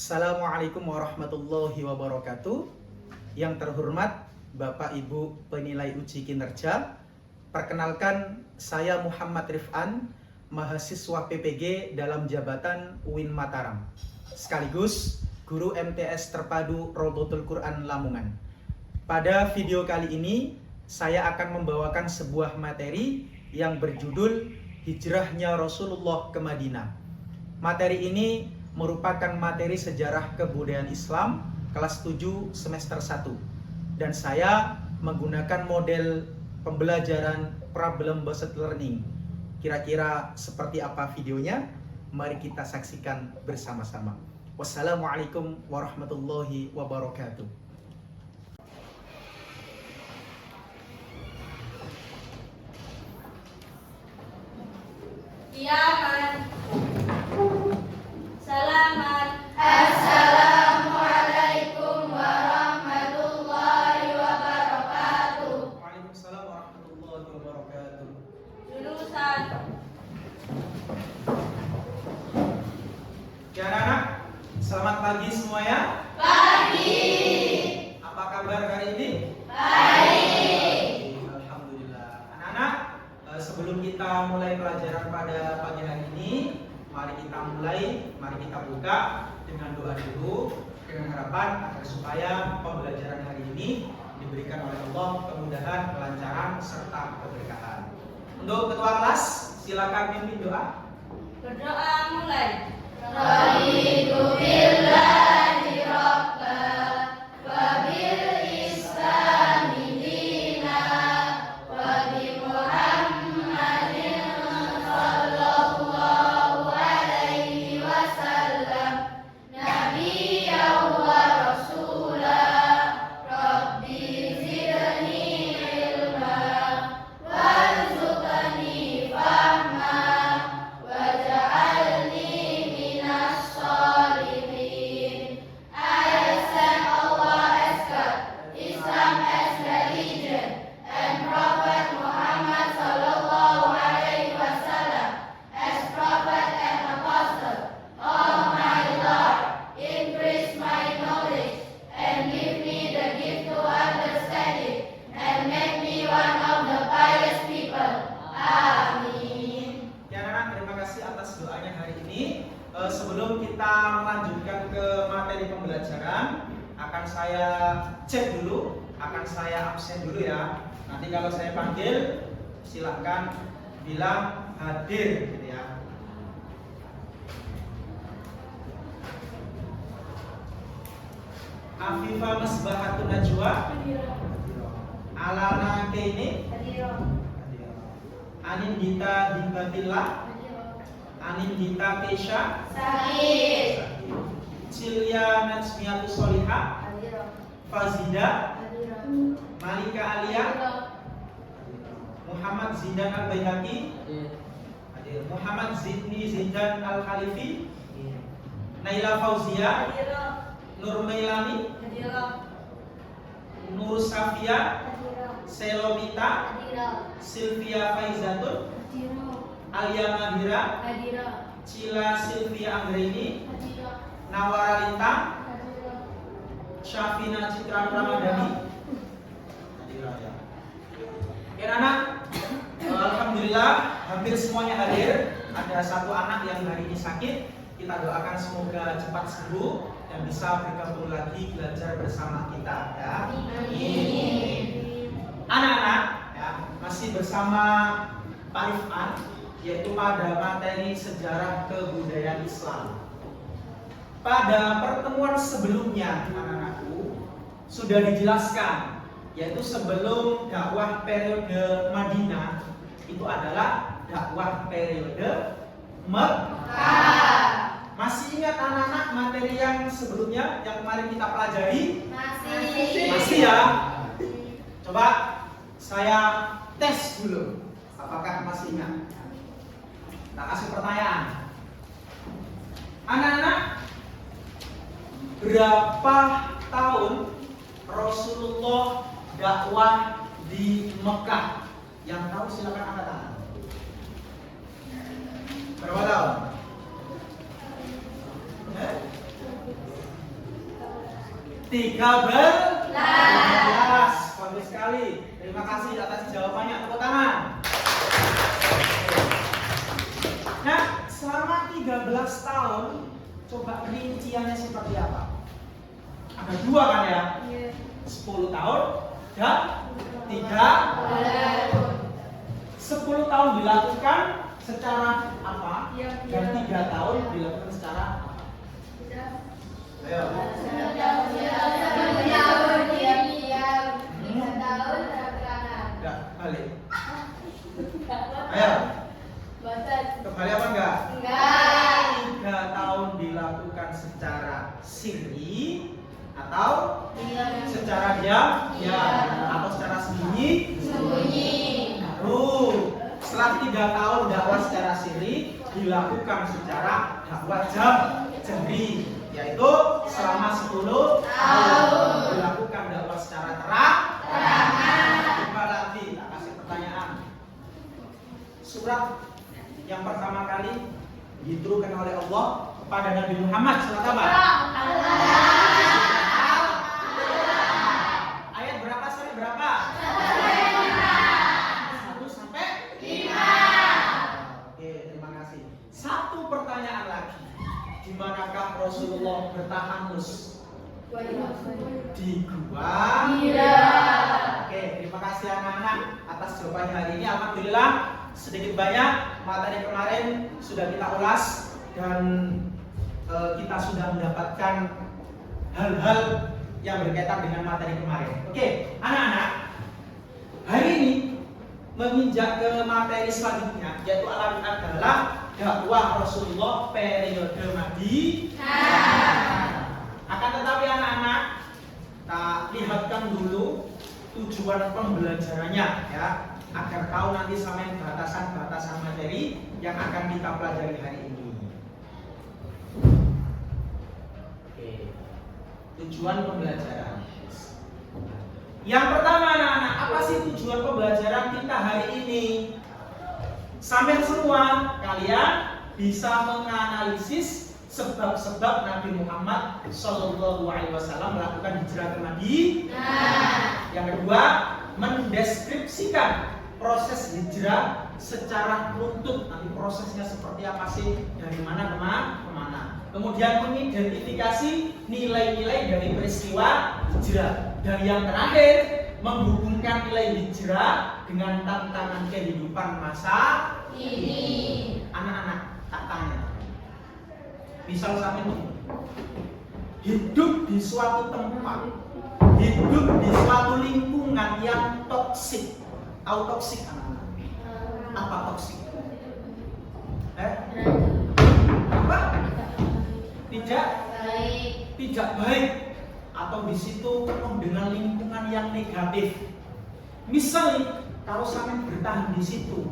Assalamualaikum warahmatullahi wabarakatuh. Yang terhormat Bapak Ibu penilai uji kinerja, perkenalkan saya Muhammad Rifan, mahasiswa PPG dalam jabatan UIN Mataram, sekaligus guru MTS terpadu Rodotul Quran Lamongan. Pada video kali ini saya akan membawakan sebuah materi yang berjudul Hijrahnya Rasulullah ke Madinah. Materi ini merupakan materi sejarah kebudayaan Islam kelas 7 semester 1, dan saya menggunakan model pembelajaran problem-based learning. Kira-kira seperti apa videonya? Mari kita saksikan bersama-sama. Wassalamualaikum warahmatullahi wabarakatuh. Kiaman. Salaman. Assalamualaikum warahmatullahi wabarakatuh. Waalaikumsalam warahmatullahi wabarakatuh. Jurusan. Ya anak-anak, selamat pagi semuanya. Pagi. Apa kabar hari ini? Baik. Alhamdulillah. Anak-anak, sebelum kita mulai pelajaran pada pagi hari ini, mari kita buka dengan doa dulu, dengan harapan agar supaya pembelajaran hari ini diberikan oleh Allah kemudahan, kelancaran serta keberkahan. Untuk ketua kelas, silakan pimpin doa. Berdoa mulai. Raditu billahi rabban wa bil islami dinan wa bi Muhammadin sallallahu alaihi wasallam nabiyyan wa rasulan. Rabbi zidni ilma warzuqni fahma waj'alni minas sholihin. I accept Allah as God, Islam as religion, and Prophet Muhammad sallallahu alaihi wasallam as prophet and apostle. Oh my Lord, increase my knowledge and give me the gift to understanding, and make me one of the pious people. Amin. Ya anak-anak, terima kasih atas doanya hari ini. Sebelum kita melanjutkan ke materi pembelajaran, akan saya cek dulu, akan saya absen dulu ya. Nanti kalau saya panggil, silakan bilang hadir gitu ya. Afifah Masbahatun Najwa, Alana Keini, Anindita Dimbatillah, Anindita Keisha, Sakit. Cilia Najmiatu Solihah, Fazida, Malika Alia, Muhammad Zidan Al-Baihaqi, Muhammad Zidni Zidan Al-Khalifi, Naila Fauzia, Nur Mailani, Nur Safia, Selomita, Sylvia Faizatun, Alia Madira, Cila Sylvia Anggreni, Nawara Lintang, Syafina Citra Ramadhani. Ya anak, alhamdulillah hampir semuanya hadir. Ada satu anak yang hari ini sakit. Kita doakan semoga cepat sembuh dan bisa bergabung lagi belajar bersama kita ya. Amin. Anak-anak ya, masih bersama Pak Rifan, yaitu pada materi sejarah kebudayaan Islam. Pada pertemuan sebelumnya anak-anakku sudah dijelaskan, yaitu sebelum dakwah periode Madinah itu adalah dakwah periode Mekah. Masih ingat anak-anak materi yang sebelumnya yang kemarin kita pelajari? Masih ya? Coba saya tes dulu, apakah masih ingat? Kita kasih pertanyaan. Anak-anak, berapa tahun Rasulullah dakwah di Mekah? Yang tahu silakan angkat tangan. Berapa tahun? 13. Bagus sekali. Terima kasih atas jawabannya. Tepuk tangan. Nah, selama 13 tahun, coba rinciannya seperti apa? Ada 2 kan ya? 10 tahun dan 3. 10 tahun dilakukan secara apa? Dan 3 tahun dilakukan secara apa? Ayo. 10 tahun diam-diam, 3 tahun terang-terangan. Enggak, balik. Ayo. Bosan. Kembali apa enggak? Enggak. 3 tahun dilakukan secara sirri atau secara diam, ya, atau secara sembunyi. Baru setelah 3 tahun dakwah secara sirri dilakukan secara dakwah jahri, yaitu selama 10 tahun dilakukan dakwah secara terang-terangan. Coba lagi, tak kasih pertanyaan. Surat yang pertama kali diturunkan oleh Allah kepada Nabi Muhammad SAW. Ayat berapa sampai berapa? 1 sampai 5. Oke, terima kasih. Satu pertanyaan lagi. Di manakah Rasulullah bertahanus? Di gua. Oke, terima kasih anak-anak atas jawabannya hari ini. Alhamdulillah, sedikit banyak materi kemarin sudah kita ulas dan kita sudah mendapatkan hal-hal yang berkaitan dengan materi kemarin. Oke, anak-anak, hari ini menginjak ke materi selanjutnya, yaitu adalah dakwah Rasulullah periode Madinah. Akan tetapi anak-anak, kita lihatkan dulu tujuan pembelajarannya, ya, agar tahu nanti sampai batasan-batasan materi yang akan kita pelajari hari ini. Oke, tujuan pembelajaran. Yang pertama anak-anak, apa sih tujuan pembelajaran kita hari ini? Sampai semua kalian bisa menganalisis sebab-sebab Nabi Muhammad SAW melakukan hijrah ke Madinah. Yang kedua, mendeskripsikan proses hijrah secara runtut. Nanti prosesnya seperti apa sih, dari mana kemana. Kemudian mengidentifikasi nilai-nilai dari peristiwa hijrah. Dan yang terakhir, menghubungkan nilai hijrah dengan tantangan kehidupan masa ini. Anak-anak, tak tanya. Misal sampai hidup di suatu tempat, hidup di suatu lingkungan yang toksik. Tahu toksik anak-anak? Apa toksik? Apa? Tidak baik. Atau di situ penuh dengan lingkungan yang negatif. Misal kalau sampai bertahan di situ,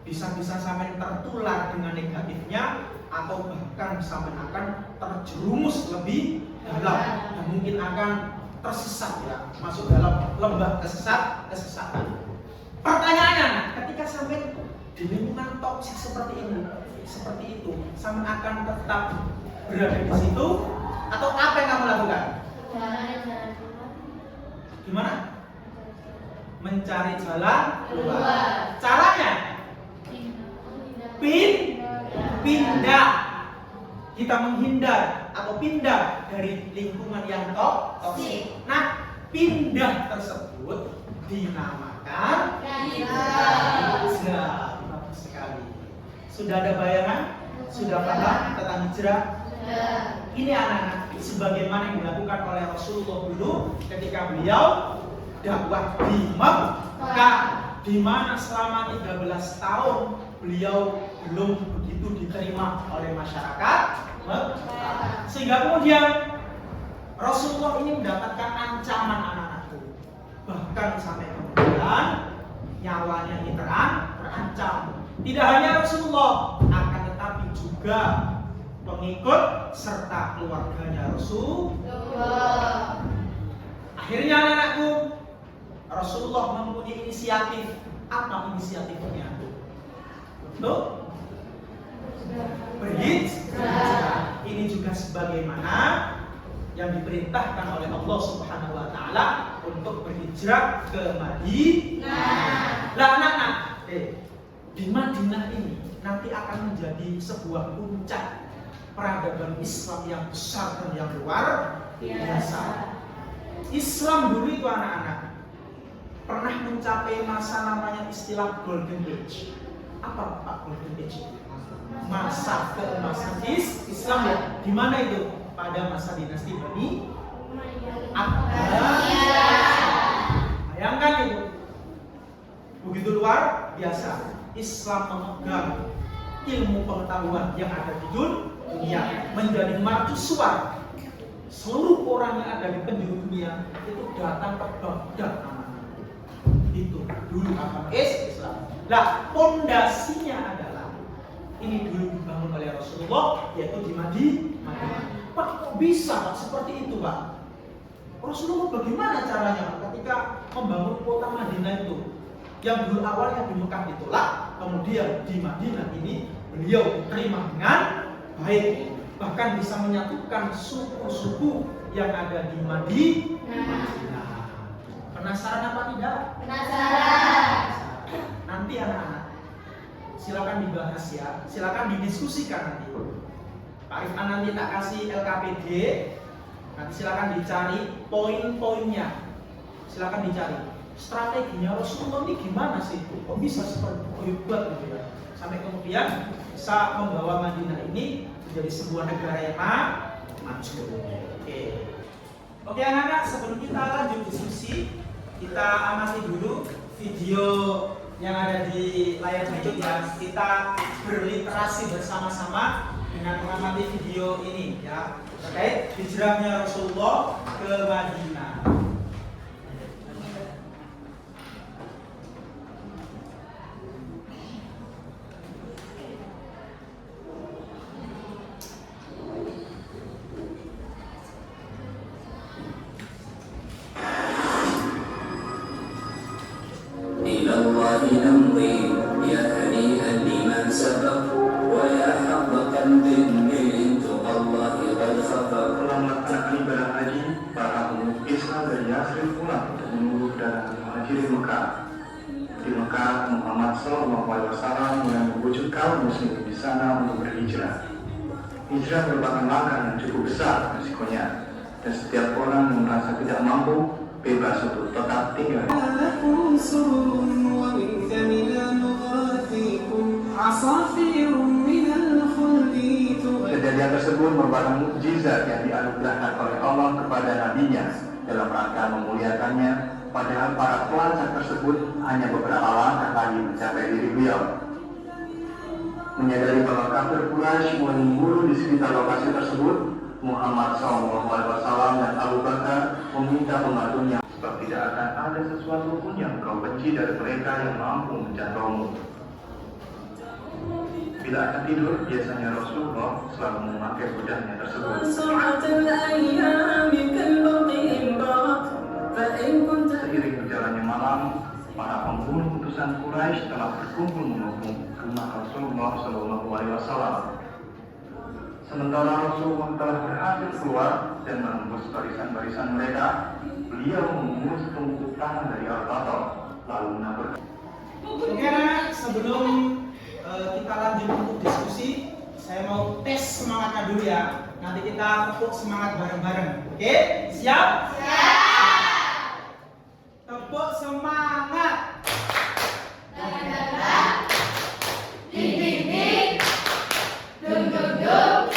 bisa-bisa sampai tertular dengan negatifnya, atau bahkan sampai akan terjerumus lebih dalam dan mungkin akan tersesat, ya, masuk dalam lembah kesesatan. Pertanyaannya, ketika sampai di lingkungan toksik seperti itu, sampai akan tetap berada di situ, atau apa yang kamu lakukan? Gimana? Mencari jalan keluar. Caranya? Pindah. Kita menghindar atau pindah dari lingkungan yang toksik. Nah, pindah tersebut dinamakan hijrah. Bagus sekali. Sudah ada bayangan? Sudah paham tentang hijrah? Ini anak-anak, sebagaimana yang dilakukan oleh Rasulullah dulu ketika beliau dakwah di Mekah, di mana selama 13 tahun beliau belum begitu diterima oleh masyarakat Mekah. Sehingga kemudian Rasulullah ini mendapatkan ancaman anak-anakku. Bahkan sampai kemudian nyawanya ini terancam. Tidak hanya Rasulullah, akan tetapi juga pengikut serta keluarganya Rasulullah. Akhirnya anak-anakku, Rasulullah mempunyai inisiatif. Apa inisiatifnya? Untuk berhijrah. Ini juga sebagaimana yang diperintahkan oleh Allah Subhanahu wa taala untuk berhijrah ke Madinah. Lah anak-anak, di Madinah ini nanti akan menjadi sebuah puncak peradaban Islam yang besar dan yang luar biasa. Islam dulu itu anak-anak pernah mencapai masa namanya istilah Golden Age. Apa Pak Golden Age? Masa keemasan Islam ya. Di mana itu? Pada masa dinasti Bani Abbas. Bayangkan itu. Begitu luar biasa. Islam memegang ilmu pengetahuan yang ada di dunia, menjadi mercusuar. Seluruh orang yang ada di penjuru dunia itu datang ke Baghdad. Itu dulu agama Islam. Nah, pondasinya adalah ini dulu dibangun oleh Rasulullah, yaitu di Madinah. Pak, kok bisa Pak seperti itu Pak? Rasulullah bagaimana caranya ketika membangun kota Madinah itu? Yang dulu awalnya di Mekah ditolak, kemudian di Madinah ini beliau diterima dengan baik, bahkan bisa menyatukan suku-suku yang ada di Madinah. Penasaran apa tidak? Penasaran. Nanti anak-anak silakan dibahas ya, silakan didiskusikan nanti. Pak Irfan nanti tak kasih LKPD, nanti silakan dicari poin-poinnya, silakan dicari strateginya Rasulullah ini gimana sih? Kok bisa seperti hebat gitu ya? Sampai kemudian bisa membawa Madinah ini menjadi sebuah negara yang maju. Oke anak-anak, sebelum kita lanjut diskusi, kita amati dulu video yang ada di layar YouTube ya. Kita berliterasi bersama-sama dengan mengamati video ini ya, terkait hijrahnya Rasulullah ke Madinah. Di Mekah, Muhammad SAW mulai membujuk kaum muslimin di sana untuk berhijrah. Hijrah merupakan langkah yang cukup besar risikonya, dan setiap orang yang merasa tidak mampu bebas untuk tetap tinggal. Kejadian tersebut merupakan mukjizat yang dianugerahkan oleh Allah kepada nabinya dalam rangka memuliakannya. Padahal para pelacak tersebut hanya beberapa langkah lagi mencapai diri beliau. Menyadari bahwa kafir Quraisy mulai memburu di sekitar lokasi tersebut, Muhammad SAW dan Abu Bakar meminta pembantunya, sebab tidak akan ada sesuatu pun yang kau benci dari mereka yang mampu menjangkaumu. Bila akan tidur, biasanya Rasulullah selalu memakai kudanya tersebut. Seiring berjalannya malam, para pembunuh utusan Quraisy telah berkumpul mengepung rumah Rasulullah SAW. Sementara Rasulullah telah berhasil keluar dan menembus barisan-barisan mereka, beliau mengurus tumpuk tangan dari Al-Fatah, lalu menaburkan. Oke anak, sebelum kita lanjut untuk diskusi, saya mau tes semangatnya dulu ya. Nanti kita tepuk semangat bareng-bareng. Oke, siap? Siap. Tepuk semangat. Ding ding ding, dung dung dung,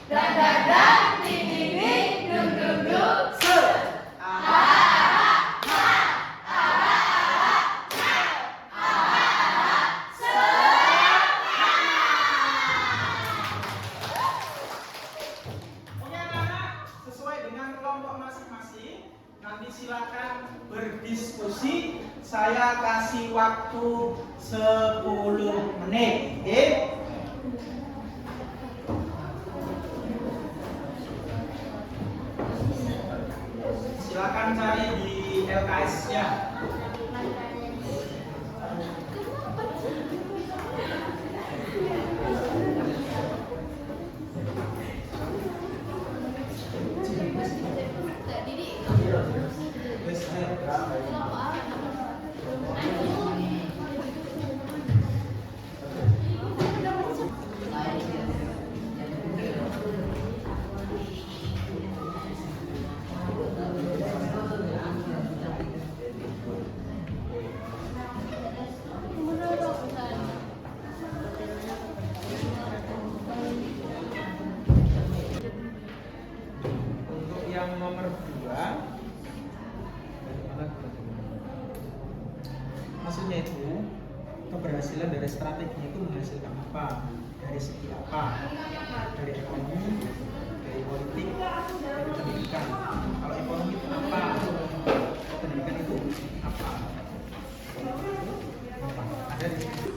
dang dang dang, ding ding ding, dung dung dung. Oke anak-anak, sesuai dengan kelompok masing-masing. keberhasilan dari strategi itu menghasilkan apa, dari segi apa, dari ekonomi, dari politik, dari pendidikan. Kalau ekonomi itu apa, pendidikan itu apa, ada di sini.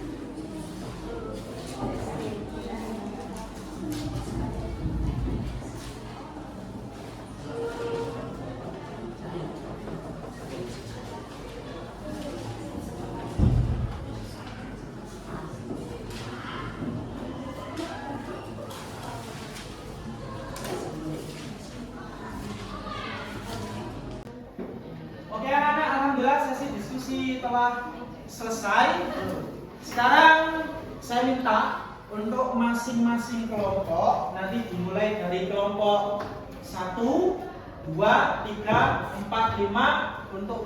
Oke anak-anak, alhamdulillah sesi diskusi telah selesai. Sekarang saya minta untuk masing-masing kelompok nanti dimulai dari kelompok 1, 2, 3, 4, 5 untuk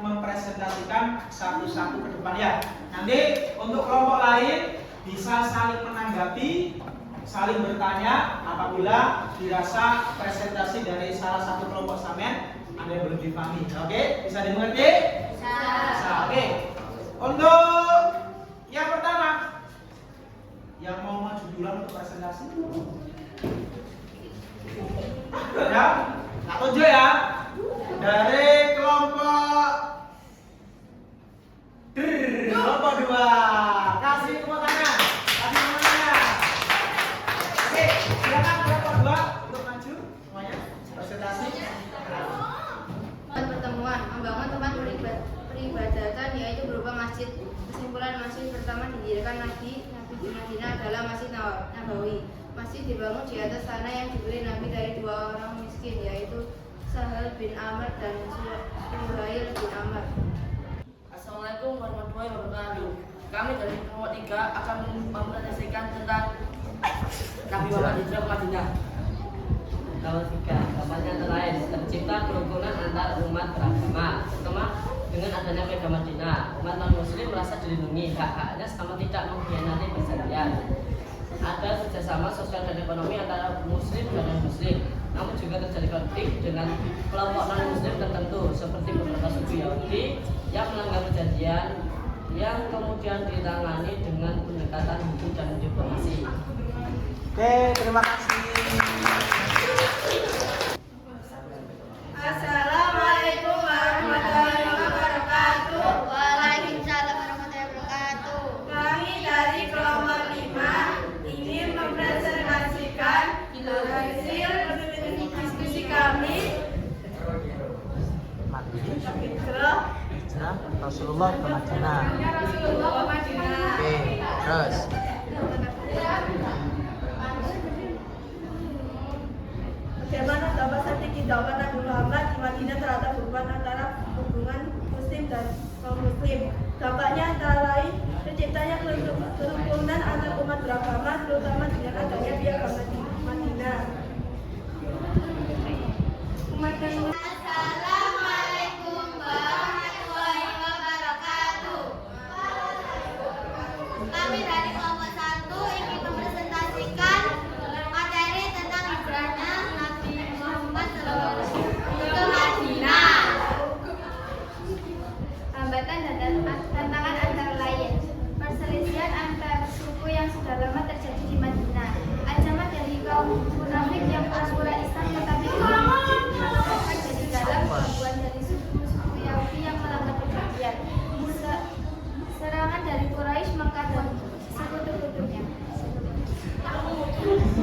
mempresentasikan satu-satu ke depan ya. Nanti untuk kelompok lain bisa saling menanggapi, saling bertanya apabila dirasa presentasi dari salah satu kelompok sampean ada yang belum dipahami. Oke, bisa dimengerti? Bisa. Oke. Untuk yang pertama, yang mau maju duluan untuk presentasi. Ya, tak tunjuk ya. Dari kelompok kelompok 2. Kasih tepuk tangan. Kasih tepuk tangan. Oke, silakan kelompok 2 untuk maju semuanya presentasi. Pertemuan membangun tempat peribadatan yaitu berupa masjid. Kesimpulan, masjid pertama didirikan Nabi di Madinah adalah Masjid Nabawi. Masjid dibangun di atas tanah yang dibeli Nabi dari 2 orang miskin, yaitu Sahal bin Amr dan Suhail bin Amr. Assalamualaikum warahmatullahi wabarakatuh. Kami dari kelompok 3 akan mempresentasikan tentang Nabi Muhammad hijrah ke Madinah. Kalau 3, kampanye antara lain tercipta kerukunan antar umat beragama, terutama dengan adanya Perda Madinah. Umat non-muslim merasa dilindungi hak-haknya selama tidak mengkhianati perjanjian. Ada kerjasama sosial dan ekonomi antara muslim dan non-muslim. Namun juga terjadi konflik dengan kelompok non-muslim tertentu seperti beberapa suku Yahudi yang melanggar perjanjian yang kemudian ditangani dengan pendekatan hukum dan diplomasi. Oke, terima kasih. Assalamualaikum warahmatullahi wabarakatuh. Waalaikumsalam warahmatullahi wabarakatuh. Kami dari kelompok 5 ingin mempresentasikan hasil diskusi kami Hijrah Rasulullah ke Madinah. Oke, terus. Bagaimana dapat strategi dakwah Nabi Muhammad di Madinah terhadap hubungan antara hubungan Muslim dan non-Muslim. Dampaknya antara lain terciptanya kerukunan antar umat beragama, terutama dengan adanya piagam Madinah. Assalamualaikum warahmatullahi wabarakatuh. Kami dari kelompok 1 ingin mempresentasikan materi tentang hijrahnya Nabi Muhammad SAW ke Madinah. Hambatan dan tantangan antara lain perselisihan antar suku yang sudah lama terjadi di Madinah. Ancaman dari kaum munafik yang pura-pura Islam tetapi jadi dalam gangguan dari suku-suku Yahudi yang melanggar perjanjian. Serangan dari Quraisy, Mekah dan sekutu-sekutunya.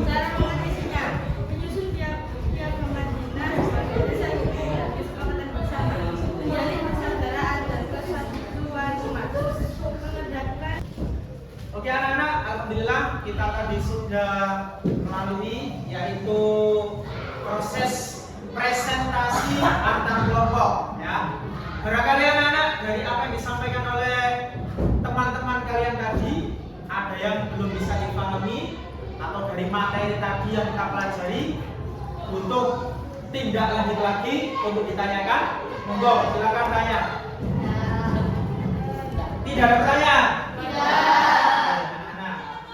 Cara mengatasinya, menyusun piagam Madinah sebagai dasar hukum dan kesepakatan bersama, menjalin persaudaraan dan persatuan umat, menegakkan. Oke anak-anak, alhamdulillah kita tadi sudah melalui yaitu proses presentasi antar kelompok ya. Barangkali anak-anak dari apa yang disampaikan oleh teman-teman kalian tadi ada yang belum bisa dipahami atau dari materi tadi yang kita pelajari untuk tindak lanjut lagi untuk ditanyakan, monggo silakan tanya. Tidak ada pertanyaan? Nah,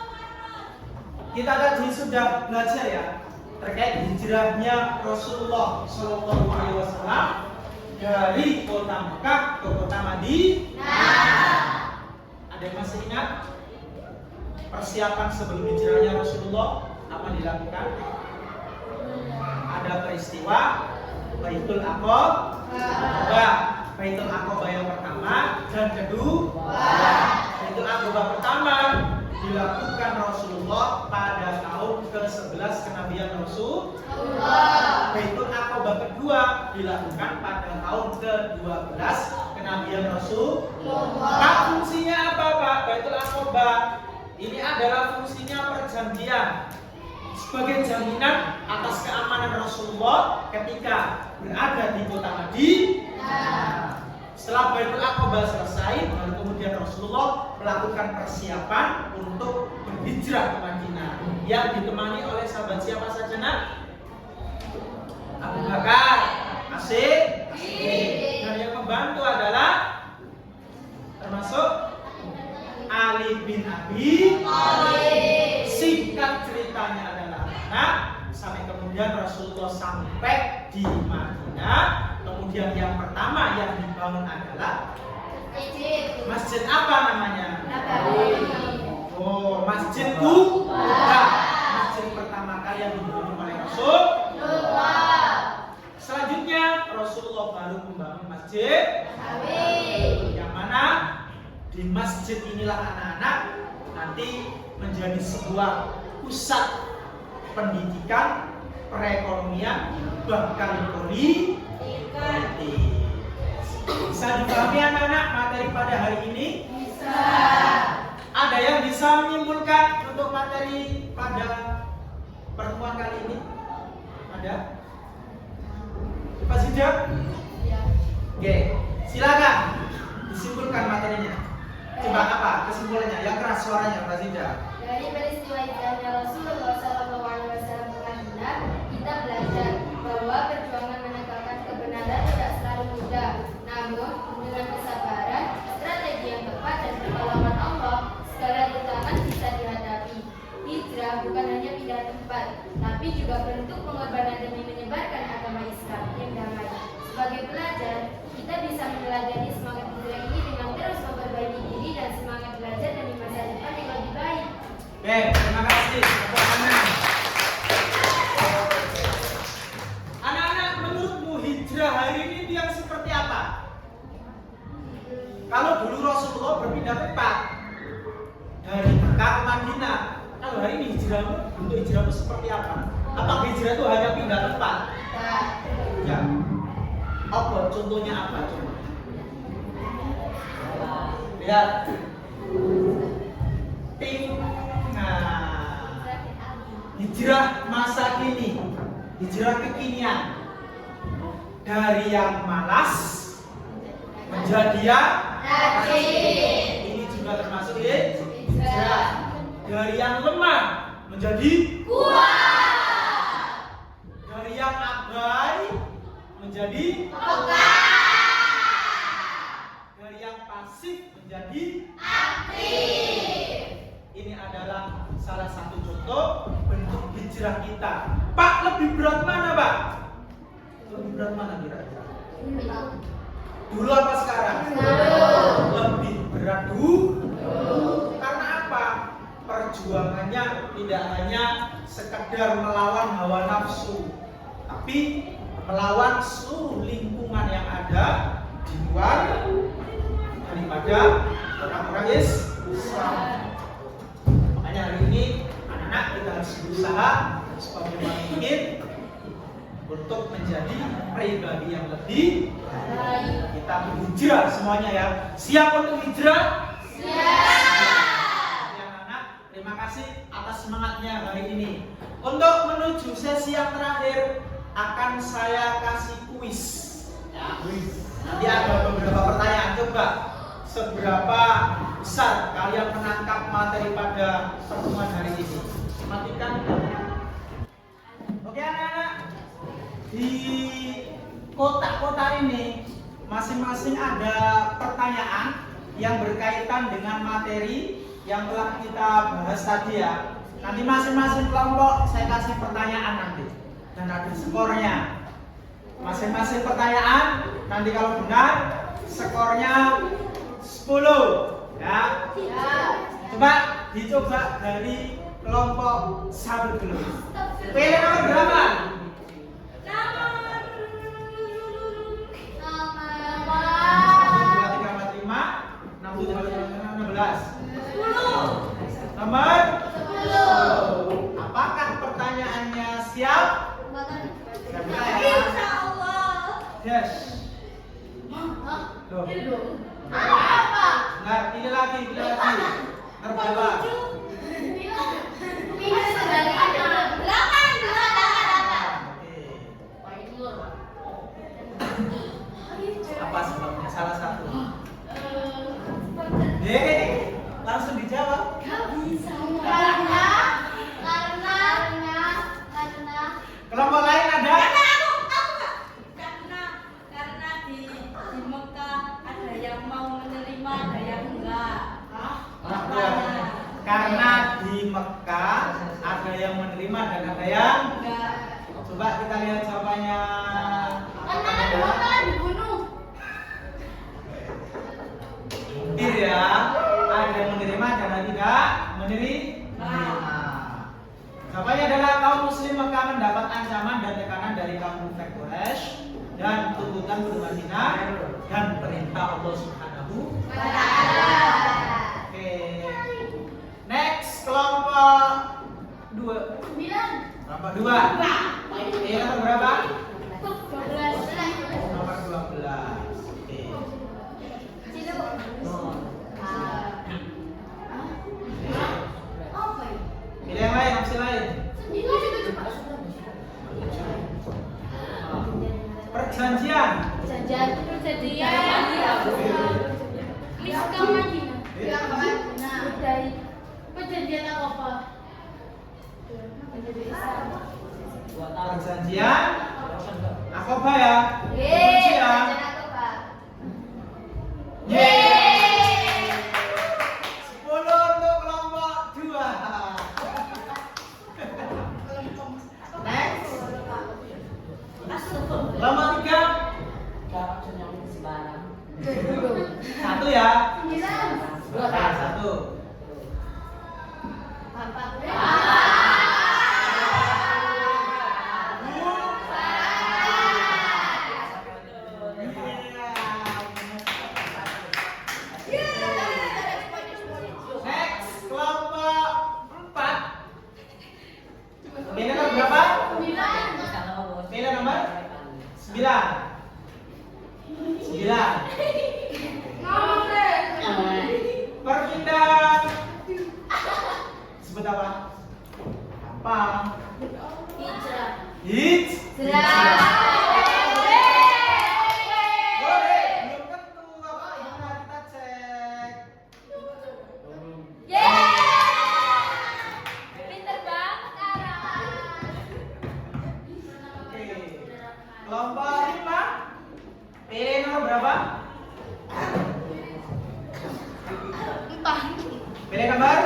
kita tadi sudah belajar ya terkait hijrahnya Rasulullah Shallallahu Alaihi Wasallam dari kota Mekah ke kota Madinah. Ada Ada yang masih ingat? Persiapan sebelum hijrahnya Rasulullah apa dilakukan? Ada peristiwa Baitul Aqabah. Baitul Aqabah yang pertama dan kedua. Baitul Aqabah pertama dilakukan Rasulullah pada tahun ke-11 kenabian Rasulullah. Baitul Aqabah kedua dilakukan pada tahun ke-12 kenabian Rasulullah. Pak, fungsinya apa Pak? Baitul Aqabah ini adalah fungsinya perjanjian sebagai jaminan atas keamanan Rasulullah ketika berada di kota Madinah. Setelah Baitul Aqabah selesai, lalu kemudian Rasulullah melakukan persiapan untuk berhijrah ke Madinah yang ditemani oleh sahabat siapa saja nak? Abu Bakar, Asy, dan yang membantu adalah termasuk Ali bin Abi Thalib. Singkat ceritanya adalah sampai kemudian Rasulullah sampai di Madinah. Kemudian yang pertama yang dibangun adalah masjid apa namanya? Oh, Masjid Quba. Masjid pertama kali yang dibangun oleh Rasulullah. Selanjutnya Rasulullah baru membangun masjid yang mana di masjid inilah anak-anak nanti menjadi sebuah pusat pendidikan, perekonomian, bahkan politik. Bisa dipahami anak-anak materi pada hari ini? Bisa. Ada yang bisa menyimpulkan untuk materi pada pertemuan kali ini? Ada? Pak Sijab? Oke, silakan disimpulkan materinya. Coba apa kesimpulannya? Yang keras suaranya Pak Sijab. Dari peristiwa hijrahnya Rasulullah SAW ke Madinah, kita belajar bahwa perjuangan menegakkan kebenaran tidak selalu mudah. Namun, dengan kesabaran, strategi yang tepat dan pertolongan Allah, segala rintangan bisa dihadapi. Hijrah bukan hanya pindah tempat, tapi juga bentuk pengorbanan demi menyebarkan agama Islam yang damai. Sebagai pelajar, kita bisa meneladani semangat hijrah ini dengan terus memperbaiki diri dan semangat belajar demi masa depan yang lebih baik. Oke, terima kasih. Anak-anak, menurutmu hijrah hari ini yang seperti apa? Kalau dulu Rasulullah berpindah tempat dari Mekah ke Madinah, kalau hari ini hijrahmu, bentuk hijrahmu seperti apa? Apa hijrah itu hanya pindah tempat? Ya. Apa? Contohnya apa? Coba. Lihat. Hijrah masa kini, hijrah kekinian, dari yang malas menjadi yang rajin. Ini juga termasuk hijrah. Dari yang lemah menjadi kuat. Dari yang abai menjadi peka. Dari yang pasif menjadi aktif. Ini adalah salah satu contoh bentuk hijrah kita. Pak, lebih berat mana, Pak? Lebih berat mana kira-kira? Dulu apa sekarang? Lebih berat dulu. Karena apa? Perjuangannya tidak hanya sekedar melawan hawa nafsu, tapi melawan seluruh lingkungan yang ada di luar daripada orang-orang Islam. Makanya hari ini anak-anak kita harus berusaha sebagaimana mungkin untuk menjadi pribadi yang lebih baik. Kita berhijrah semuanya ya. Siap untuk hijrah? Siap. Ya anak, terima kasih atas semangatnya hari ini. Untuk menuju sesi yang terakhir akan saya kasih kuis. Ya, nanti ada beberapa pertanyaan. Coba seberapa besar kalian menangkap materi pada pertemuan hari ini? Matikan. Oke anak-anak, di kotak-kotak ini masing-masing ada pertanyaan yang berkaitan dengan materi yang telah kita bahas tadi ya. Nanti masing-masing kelompok saya kasih pertanyaan nanti dan ada skornya. Masing-masing pertanyaan nanti kalau benar skornya 10. Ya. Coba dicoba dari kelompok 1 dulu. Pilih nomor berapa? Nomor 10. Apakah pertanyaannya siap? Siap ya? Yes. Loh. Nah, pilih lagi. Nomor berapa? Apa sebabnya? Salah satu. Langsung dijawab. Kelompok lain ada? Karena di Mekah ada yang mau menerima, ada yang enggak. Karena di Mekah ada yang menerima dan ada yang Enggak. Coba kita lihat jawabannya. Ya, ada yang menerima dan ada tidak menerima. Jawabannya adalah kaum muslim Mekah mendapat ancaman dan tekanan dari kaum munafik Quraisy dan tuntutan penduduk Madinah dan perintah Allah Subhanahu wa taala. Oke. Next kelompok 2. Kelompok 2. Ini nomor berapa? Nomor 12. Oke. Pilih yang lain, opsi lain. Perjanjian. Perjanjian apa? Perjanjian Aqabah ya. Perjanjian. Yeay. 10 untuk kelompok 2. Next. Kelompok 3. 1 ya. 1. Next, kelompok 4. Pilih nomor berapa? Pilih nomor 9. 9. Perpindahan. Sebut apa? Apa? Hijrah. Boleh, belum tentu. Apa hijrah kita cek. Oke. Kelompok 5. Pilih nomor berapa? 4. Pilih nomor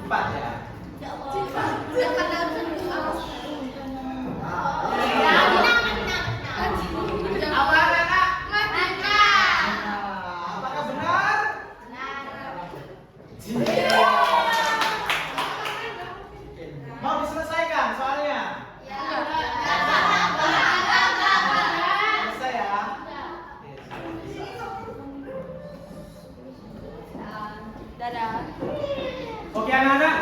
4 ya. Apa anak? Apakah benar? Mau diselesaikan soalnya? Selesai ya? Oke anak-anak,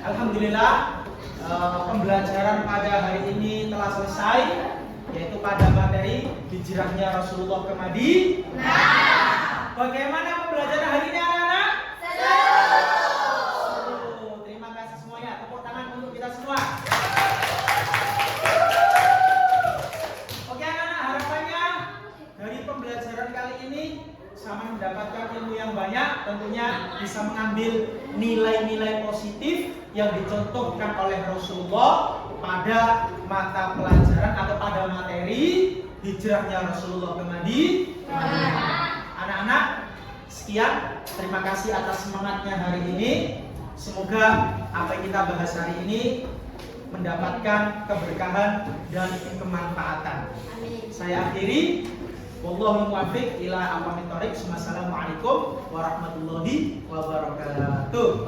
alhamdulillah pembelajaran pada hari ini telah selesai, yaitu pada materi hijrahnya Rasulullah ke Madinah. Bagaimana pembelajaran hari ini anak-anak? Seru. Terima kasih semuanya. Tepuk tangan untuk kita semua. Oke anak-anak, harapannya dari pembelajaran kali ini sama mendapatkan ilmu yang banyak, tentunya bisa mengambil nilai-nilai positif yang dicontohkan oleh Rasulullah pada mata pelajaran atau pada materi hijrahnya Rasulullah ke Madinah. Anak-anak, sekian, terima kasih atas semangatnya hari ini. Semoga apa yang kita bahas hari ini mendapatkan keberkahan dan kemanfaatan. Saya akhiri. Wallahu muwaffiq ila aqwamit thoriq. Wassalamualaikum warahmatullahi wabarakatuh.